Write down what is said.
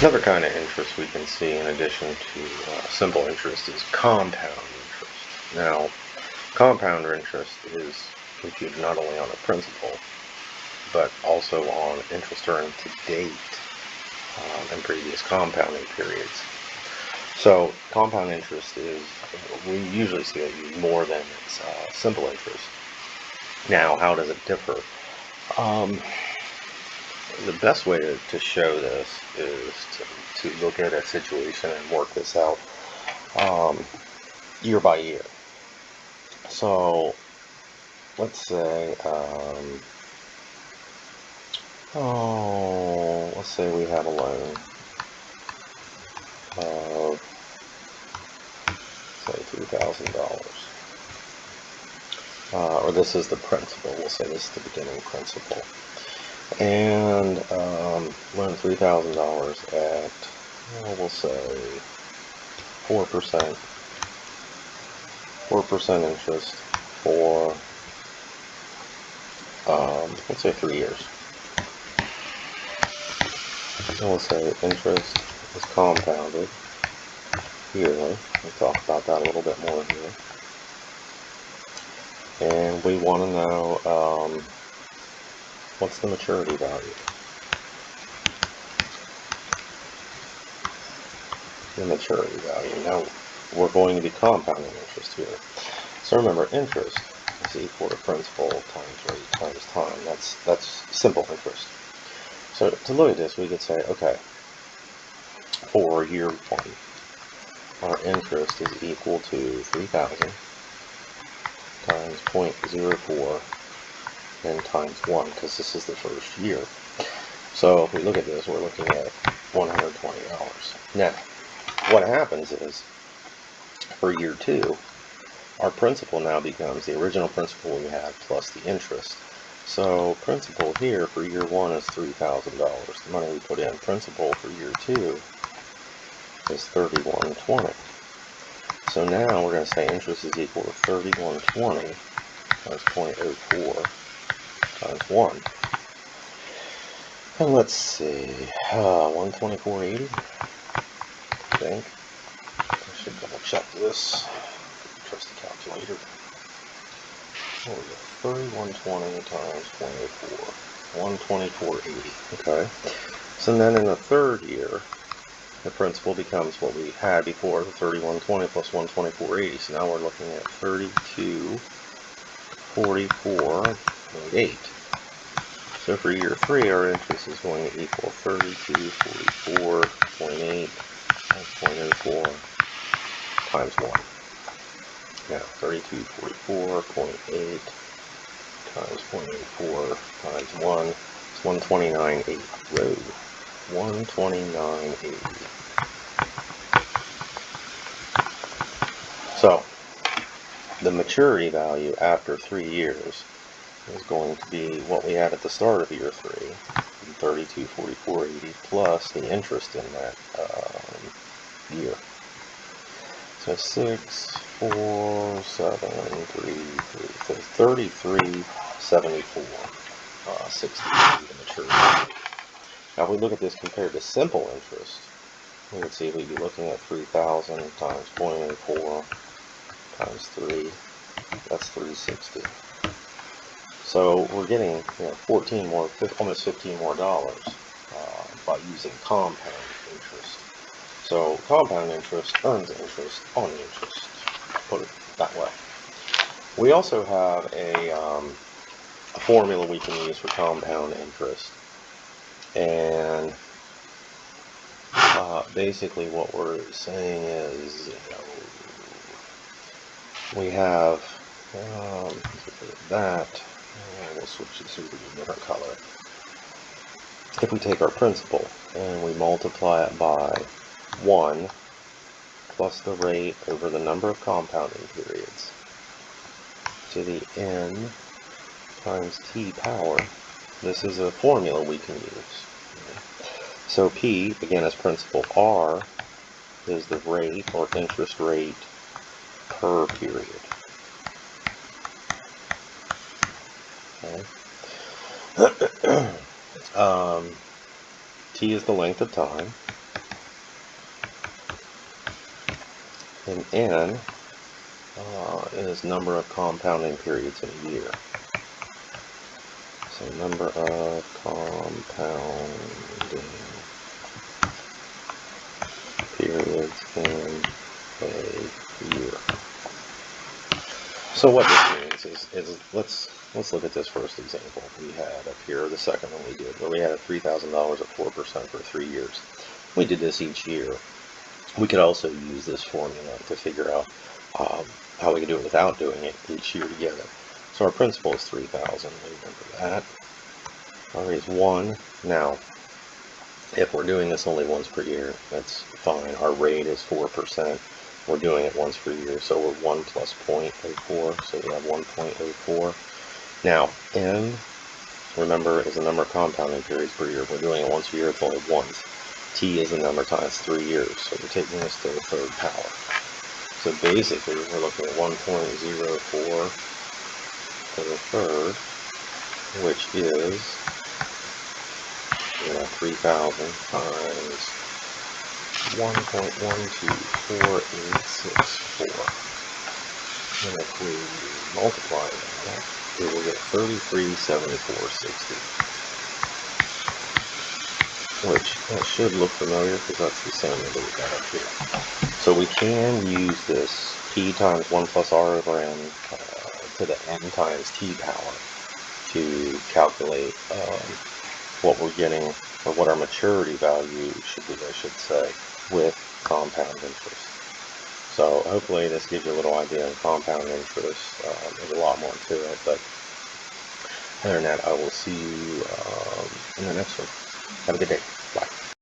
Another kind of interest we can see in addition to simple interest is compound interest. Now, compound interest is computed not only on a principal, but also on interest earned to date in previous compounding periods. So, compound interest is, we usually see it used more than simple interest. Now, how does it differ? The best way to show this is to look at a situation and work this out year by year. So let's say, let's say we have a loan of, say, $3,000. Or this is the principal. We'll say this is the beginning principal. And loan $3,000 at, well, we'll say 4% interest for, let's say 3 years. And we'll say interest is compounded yearly. We'll talk about that a little bit more here. And we want to know what's the maturity value. The maturity value. Now, we're going to be compounding interest here. So remember, interest is equal to principal times rate times time. That's simple interest. So to look at this, we could say, okay, for year 1, our interest is equal to 3,000 times 0.04 and times 1, because this is the first year. So if we look at this, we're looking at $120. Now, what happens is, for year 2, our principal now becomes the original principal we had plus the interest. So principal here for year 1 is $3,000. The money we put in. Principal for year 2 is $3,120. So now we're going to say interest is equal to $3,120 times 0.04 times 1. And let's see, 124.80, I think. I should double check this. Trust the calculator. What was it? 3,120 times 0.04. 124.80. Okay. So then in the third year, the principal becomes what we had before, the 3,120 plus 124.80. So now we're looking at 3244.8. So for year 3, our interest is going to equal 3244.8 times 0.04 times 1. Now, 3244.8 times 0.04 times 1 is 129.8. Whoa, 129.80. So, the maturity value after 3 years is going to be what we had at the start of year 3, 3244.80 plus the interest in that year. So 6, 4, 7, 3, 33.74, 60 the maturity. Now, if we look at this compared to simple interest, we would see we'd be looking at 3,000 times 0.04 times 3. That's 360. So we're getting, 14 more, almost 15 more dollars by using compound interest. So compound interest earns interest on interest, put it that way. We also have a formula we can use for compound interest, and basically what we're saying is, we have that. We'll switch this over to a different color. If we take our principal and we multiply it by 1 plus the rate over the number of compounding periods to the n times t power, this is a formula we can use. So P, again, is principal. R is the rate or interest rate per period. Okay. T is the length of time. And n is number of compounding periods in a year. So number of compounding periods in a year. So what this means is let's look at this first example we had up here, the second one we did, where we had a $3,000 at 4% for 3 years. We did this each year. We could also use this formula to figure out how we can do it without doing it each year together. So our principal is 3,000. Remember that. R is 1. Now, if we're doing this only once per year, that's fine. Our rate is 4%. We're doing it once per year, so we're 1 plus 0.04, so we have 1.04. Now, n, remember, is the number of compounding periods per year. If we're doing it once a year, it's only once. T is the number times 3 years, so we're taking this to the third power. So basically, we're looking at 1.04 to the third, which is 3,000 times 1.124864. And if we multiply that, we will get 337460. Which should look familiar because that's the same that we got up here. So we can use this p times 1 plus r over n to the n times t power to calculate what we're getting, or what our maturity value should be, I should say, with compound interest. So hopefully this gives you a little idea of compound interest. There's a lot more to it, but other than that, I will see you in the next one. Have a good day.